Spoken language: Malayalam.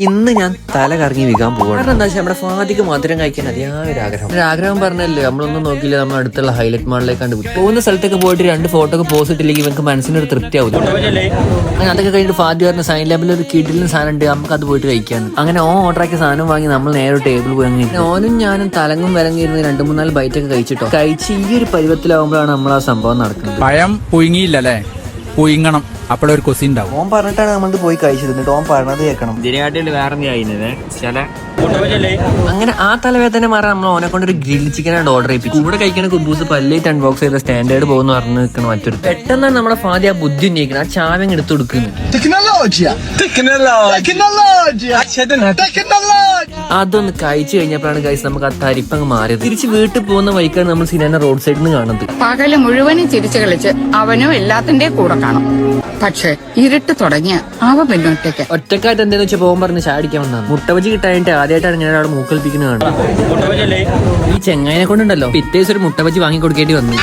ഇന്ന് ഞാൻ തല കറങ്ങി വിൽക്കാൻ പോവാണ്. കാരണം എന്താ വെച്ചാൽ നമ്മുടെ ഫാദിക്ക് മധുരം കഴിക്കാൻ അതിയായ ഒരു ആഗ്രഹം പറഞ്ഞല്ലേ. നമ്മളൊന്നും നോക്കില്ല, നമ്മൾ അടുത്തുള്ള ഹൈലൈറ്റ് മാളിലേക്ക് കണ്ടു പോകുന്ന സ്ഥലത്തൊക്കെ പോയിട്ട് 2 ഫോട്ടോ ഒക്കെ പോസ്റ്റ് ഇട്ടില്ലെങ്കിൽ ഇവർക്ക് മനസ്സിനൊരു തൃപ്തി ആവും. അങ്ങനെ അതൊക്കെ കഴിഞ്ഞിട്ട് ഫാദി പറഞ്ഞ സൈൻ ലാബിൽ ഒരു കിഡിലും സാധനം ഉണ്ട്, നമുക്ക് അത് പോയിട്ട് കഴിക്കാന്ന്. അങ്ങനെ ഓർഡറാക്കിയ സാധനം വാങ്ങി നമ്മൾ നേരെ ടേബിൾ പോയി അങ്ങനെ ഓനും ഞാനും തലങ്ങും വിലങ്ങി ഇരുന്ന് 2-3-4 ബൈറ്റൊക്കെ കഴിച്ചിട്ടോ. കഴിച്ച് ഈ ഒരു പരുവത്തിലാവുമ്പോഴാണ് നമ്മൾ ആ സംഭവം നടക്കുന്നത്. പഴം പുഴുങ്ങിയില്ലല്ലേ, പുഴുങ്ങണം, അപ്പോഴൊരു കൊസി ഉണ്ടാവും. ഓൻ പറഞ്ഞിട്ടാണ് നമ്മൾ പോയി കഴിച്ചത്. ഓൻ പറഞ്ഞത് കേൾക്കണം. ഇതിനാട്ടിൽ വേറെ ചില അങ്ങനെ ആ തലവേദന മാറാൻ നമ്മൾ ഓനെ കൊണ്ട് ഒരു ഗ്രിൽ ചിക്കനാണ് ഓർഡർ ചെയ്യിപ്പിച്ചു. കൂടെ കഴിക്കുന്ന കുബൂസ് പല്ലേറ്റ് അൺബോക്സ് ചെയ്ത സ്റ്റാൻഡേർഡ് പോകുന്ന പറഞ്ഞു നിൽക്കണം മറ്റൊരു. പെട്ടെന്നാണ് നമ്മുടെ ഫാദി ആ ബുദ്ധി ഉന്നയിക്കുന്നത്. ആ ചാവങ്ങ് എടുത്തു കൊടുക്കുന്നു. അതൊന്ന് കഴിച്ചു കഴിഞ്ഞപ്പോഴാണ് ഗൈസ് നമുക്ക് ആ തരിപ്പങ്ങ് മാറിയത്. തിരിച്ച് വീട്ടിൽ പോകുന്ന വഴിക്കാണ് നമ്മൾ സിനിമ റോഡ് സൈഡിൽ നിന്ന് കാണുന്നത്. പകല് മുഴുവനും ചിരിച്ചു കളിച്ച് അവനും എല്ലാത്തിന്റെ കൂടെ കാണും. പക്ഷെ ഇരുട്ട് തുടങ്ങിയ അവ പിന്നോട്ടേക്ക് ഒറ്റക്കായിട്ട് എന്താന്ന് വെച്ചാൽ പോകാൻ പറഞ്ഞ് ചാടിക്കാൻ വന്നതാണ്. മുട്ടവജി കിട്ടാനായിട്ട് ആദ്യമായിട്ടാണ് ഇങ്ങനെ അവിടെ മൂക്കൽപ്പിക്കുന്നത് കാണുന്നത്. ഈ ചെങ്ങായിനെ കൊണ്ടുണ്ടല്ലോ പിറ്റേസ് ഒരു മുട്ടവജി വാങ്ങി കൊടുക്കേണ്ടി വന്നു.